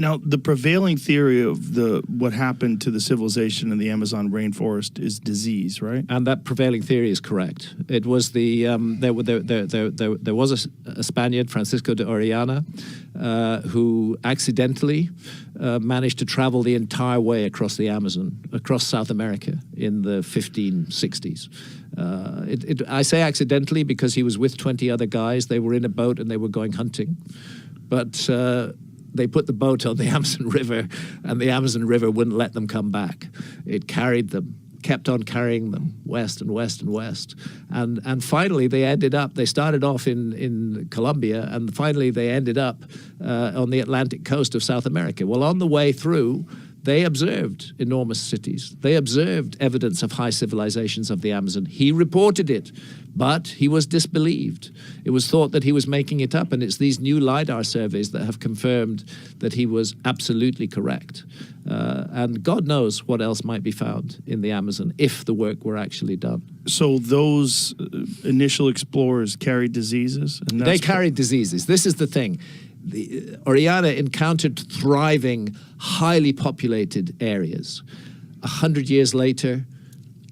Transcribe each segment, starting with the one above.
Now, the prevailing theory of what happened to the civilization in the Amazon rainforest is disease, right? And that prevailing theory is correct. It was there was a Spaniard, Francisco de Orellana, who accidentally managed to travel the entire way across the Amazon, across South America in the 1560s. I say accidentally because he was with 20 other guys. They were in a boat and they were going hunting. But they put the boat on the Amazon River, and the Amazon River wouldn't let them come back. It carried them, kept on carrying them west and west and west. And finally they started off in Colombia, and finally they ended up on the Atlantic coast of South America. Well, on the way through, they observed enormous cities. They observed evidence of high civilizations of the Amazon. He reported it, but he was disbelieved. It was thought that he was making it up, and it's these new LiDAR surveys that have confirmed that he was absolutely correct. And God knows what else might be found in the Amazon if the work were actually done. So those initial explorers carried diseases? And they carried diseases. This is the thing. Orellana encountered thriving, highly populated areas. 100 years later,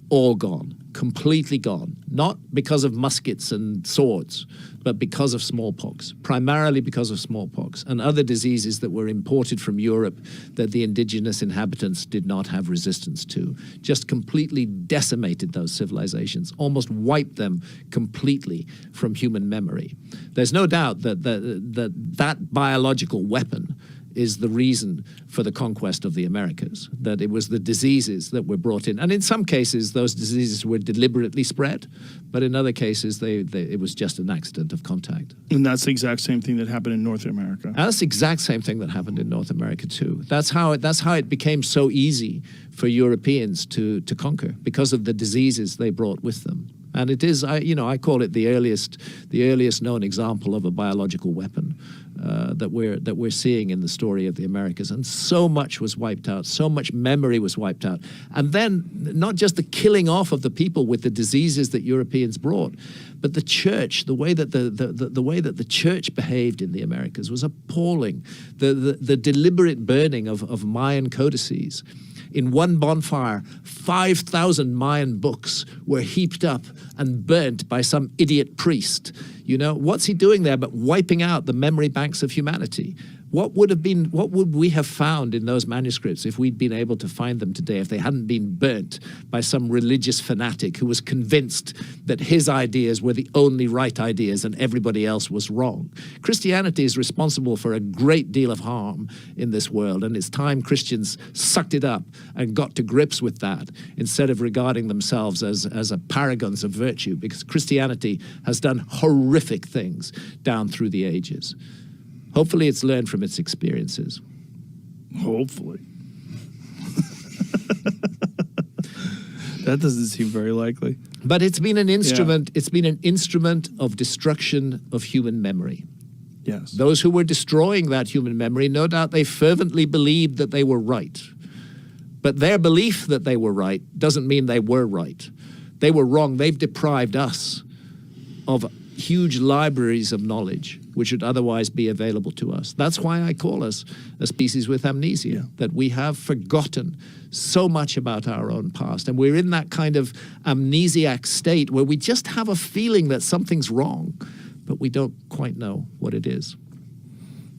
all gone, completely gone. Not because of muskets and swords, but because of smallpox, primarily because of smallpox and other diseases that were imported from Europe that the indigenous inhabitants did not have resistance to. Just completely decimated those civilizations, almost wiped them completely from human memory. There's no doubt that that biological weapon is the reason for the conquest of the Americas, that it was the diseases that were brought in. And in some cases, those diseases were deliberately spread, but in other cases, it was just an accident of contact. And that's the exact same thing that happened in North America. And that's the exact same thing that happened in North America, too. That's how it became so easy for Europeans to conquer, because of the diseases they brought with them. And it is, I call it the earliest known example of a biological weapon that we're seeing in the story of the Americas. And so much was wiped out, so much memory was wiped out. And then not just the killing off of the people with the diseases that Europeans brought, but the church, the way that the church behaved in the Americas was appalling. The deliberate burning of Mayan codices. In one bonfire, 5,000 Mayan books were heaped up and burnt by some idiot priest. What's he doing there but wiping out the memory banks of humanity? What would we have found in those manuscripts if we'd been able to find them today, if they hadn't been burnt by some religious fanatic who was convinced that his ideas were the only right ideas and everybody else was wrong? Christianity is responsible for a great deal of harm in this world, and it's time Christians sucked it up and got to grips with that instead of regarding themselves as a paragons of virtue, because Christianity has done horrific things down through the ages. Hopefully it's learned from its experiences. Hopefully. That doesn't seem very likely. But it's been an instrument, It's been an instrument of destruction of human memory. Yes. Those who were destroying that human memory, no doubt they fervently believed that they were right. But their belief that they were right doesn't mean they were right. They were wrong. They've deprived us of huge libraries of knowledge which would otherwise be available to us. That's why I call us a species with amnesia, that we have forgotten so much about our own past. And we're in that kind of amnesiac state where we just have a feeling that something's wrong, but we don't quite know what it is.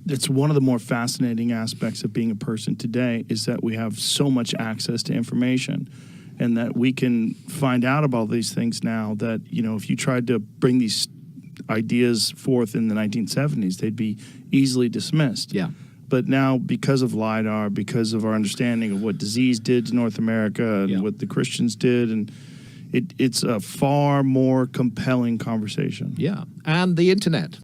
It's one of the more fascinating aspects of being a person today is that we have so much access to information, and that we can find out about these things now that, if you tried to bring these ideas forth in the 1970s, they'd be easily dismissed. Yeah. But now, because of LiDAR, because of our understanding of what disease did to North America and what the Christians did, and it's a far more compelling conversation. Yeah, and the internet.